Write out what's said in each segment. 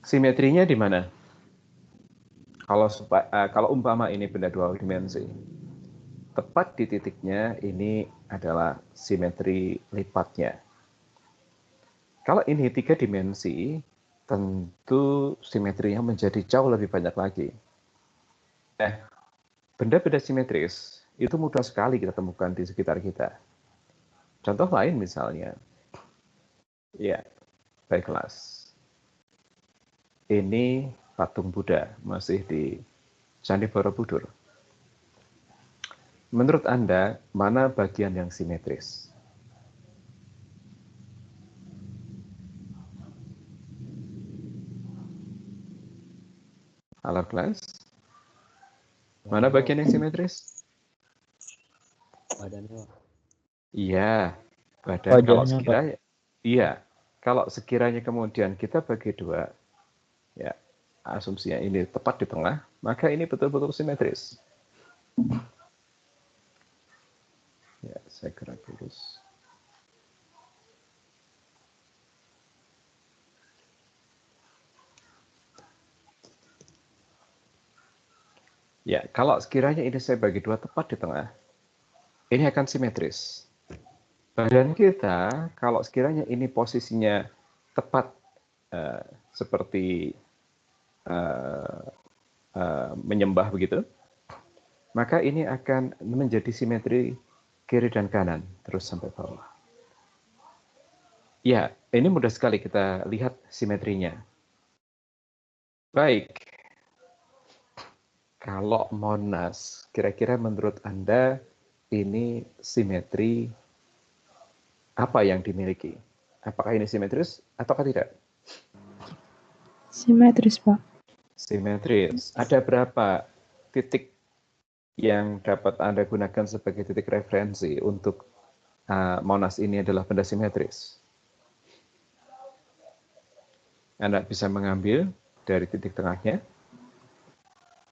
Simetrinya di mana? Kalau umpama ini benda dua dimensi, tepat di titiknya ini adalah simetri lipatnya. Kalau ini 3 dimensi, tentu simetrinya menjadi jauh lebih banyak lagi. Benda-benda simetris itu mudah sekali kita temukan di sekitar kita. Contoh lain misalnya, ya, baiklah. Ini patung Buddha, masih di Candi Borobudur. Menurut Anda, mana bagian yang simetris? Halo kelas? Mana bagian yang simetris? Badannya. Iya, badan. Kalau Wajahnya, Pak. sekiranya, iya, kalau sekiranya kemudian kita bagi dua, ya, asumsinya ini tepat di tengah, maka ini betul-betul simetris. Ya, saya gerak lurus. Ya, kalau sekiranya ini saya bagi dua tepat di tengah, ini akan simetris. Badan kita, kalau sekiranya ini posisinya tepat seperti menyembah begitu, maka ini akan menjadi simetri kiri dan kanan, terus sampai bawah. Ya, ini mudah sekali kita lihat simetrinya. Baik, kalau Monas, kira-kira menurut Anda ini simetri apa yang dimiliki? Apakah ini simetris atau tidak? Simetris, Pak. Simetris. Ada berapa titik yang dapat Anda gunakan sebagai titik referensi untuk Monas ini adalah benda simetris? Anda bisa mengambil dari titik tengahnya.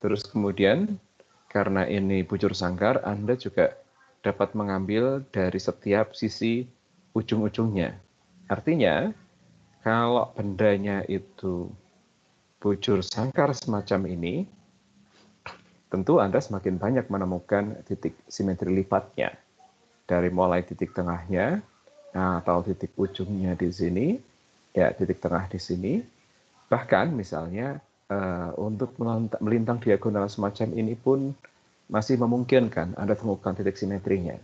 Terus kemudian, karena ini bujur sangkar, Anda juga dapat mengambil dari setiap sisi ujung-ujungnya. Artinya, kalau bendanya itu bujur sangkar semacam ini, tentu Anda semakin banyak menemukan titik simetri lipatnya. Dari mulai titik tengahnya, atau titik ujungnya di sini, ya titik tengah di sini. Bahkan misalnya, untuk melintang diagonal semacam ini pun masih memungkinkan Anda temukan titik simetrinya.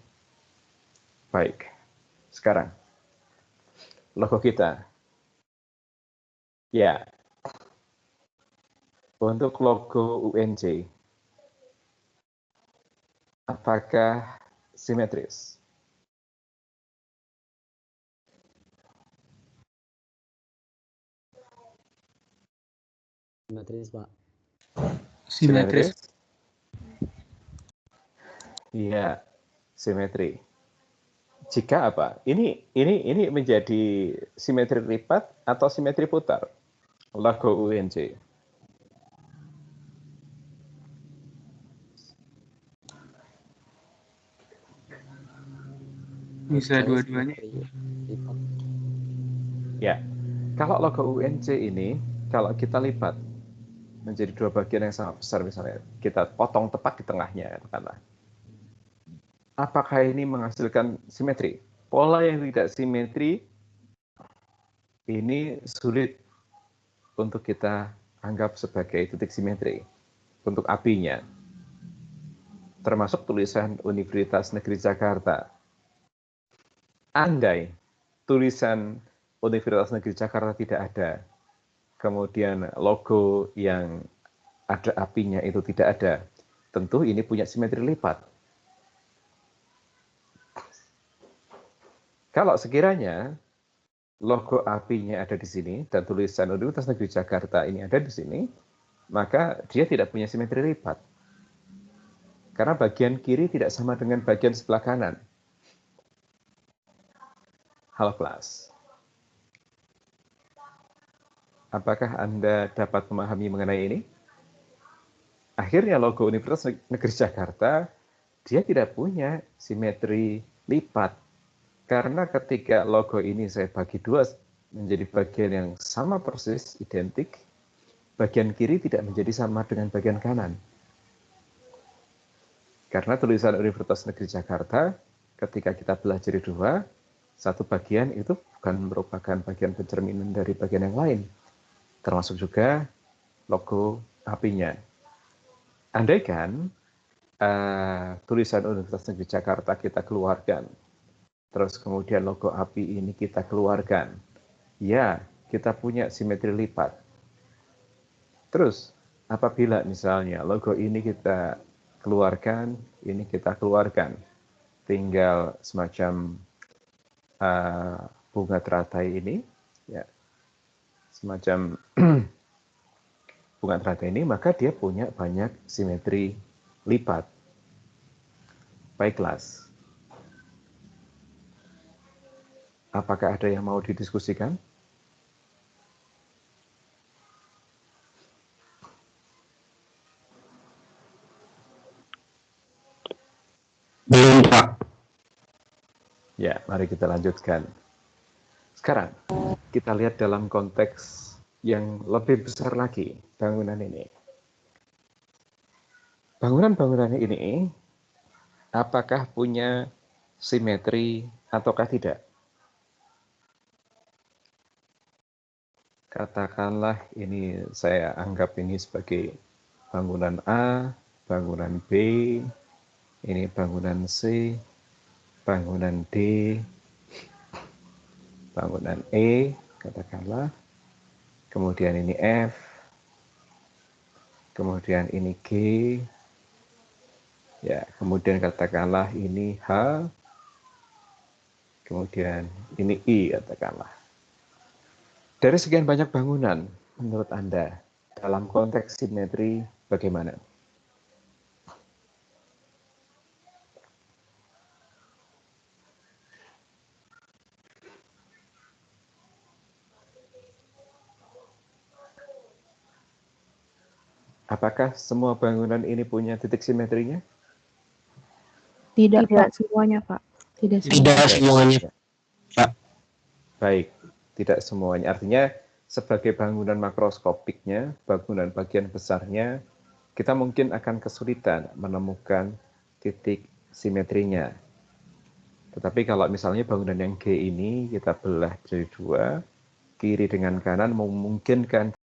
Baik, sekarang logo kita. Ya, untuk logo UNJ, apakah simetris? Simetris, Pak. Simetris. Iya, simetri. Jika apa? Ini menjadi simetri lipat atau simetri putar? Logo UNJ. Bisa dua-duanya. Lipat. Ya, kalau logo UNJ ini, kalau kita lipat menjadi dua bagian yang sangat besar misalnya, kita potong tepat di tengahnya, katakanlah. Apakah ini menghasilkan simetri? Pola yang tidak simetri ini sulit untuk kita anggap sebagai titik simetri untuk apinya. Termasuk tulisan Universitas Negeri Jakarta. Andai tulisan Universitas Negeri Jakarta tidak ada, kemudian logo yang ada apinya itu tidak ada, tentu ini punya simetri lipat. Kalau sekiranya logo apinya ada di sini dan tulisan Universitas Negeri Jakarta ini ada di sini, maka dia tidak punya simetri lipat. Karena bagian kiri tidak sama dengan bagian sebelah kanan. Halo kelas. Apakah Anda dapat memahami mengenai ini? Akhirnya logo Universitas Negeri Jakarta, dia tidak punya simetri lipat. Karena ketika logo ini saya bagi dua menjadi bagian yang sama persis, identik, bagian kiri tidak menjadi sama dengan bagian kanan. Karena tulisan Universitas Negeri Jakarta, ketika kita belah jadi dua, satu bagian itu bukan merupakan bagian pencerminan dari bagian yang lain. Termasuk juga logo apinya. Andaikan tulisan Universitas Negeri Jakarta kita keluarkan, terus kemudian logo api ini kita keluarkan, ya kita punya simetri lipat. Terus apabila misalnya logo ini kita keluarkan, ini kita keluarkan, tinggal semacam bunga teratai ini, ya, semacam bunga teratai ini, maka dia punya banyak simetri lipat. Baiklah. Apakah ada yang mau didiskusikan? Belum, Pak. Ya, mari kita lanjutkan. Sekarang, kita lihat dalam konteks yang lebih besar lagi, bangunan ini. Bangunan-bangunan ini, apakah punya simetri ataukah tidak? Katakanlah ini saya anggap ini sebagai bangunan A, bangunan B, ini bangunan C, bangunan D, bangunan E, katakanlah, kemudian ini F, kemudian ini G, ya, kemudian katakanlah ini H, kemudian ini I, katakanlah. Dari sekian banyak bangunan, menurut Anda, dalam konteks simetri bagaimana? Apakah semua bangunan ini punya titik simetrinya? Tidak, Pak, semuanya, Pak. Tidak semuanya, Pak. Baik, tidak semuanya. Artinya sebagai bangunan makroskopiknya, bangunan bagian besarnya, kita mungkin akan kesulitan menemukan titik simetrinya. Tetapi kalau misalnya bangunan yang G ini kita belah jadi dua, kiri dengan kanan memungkinkan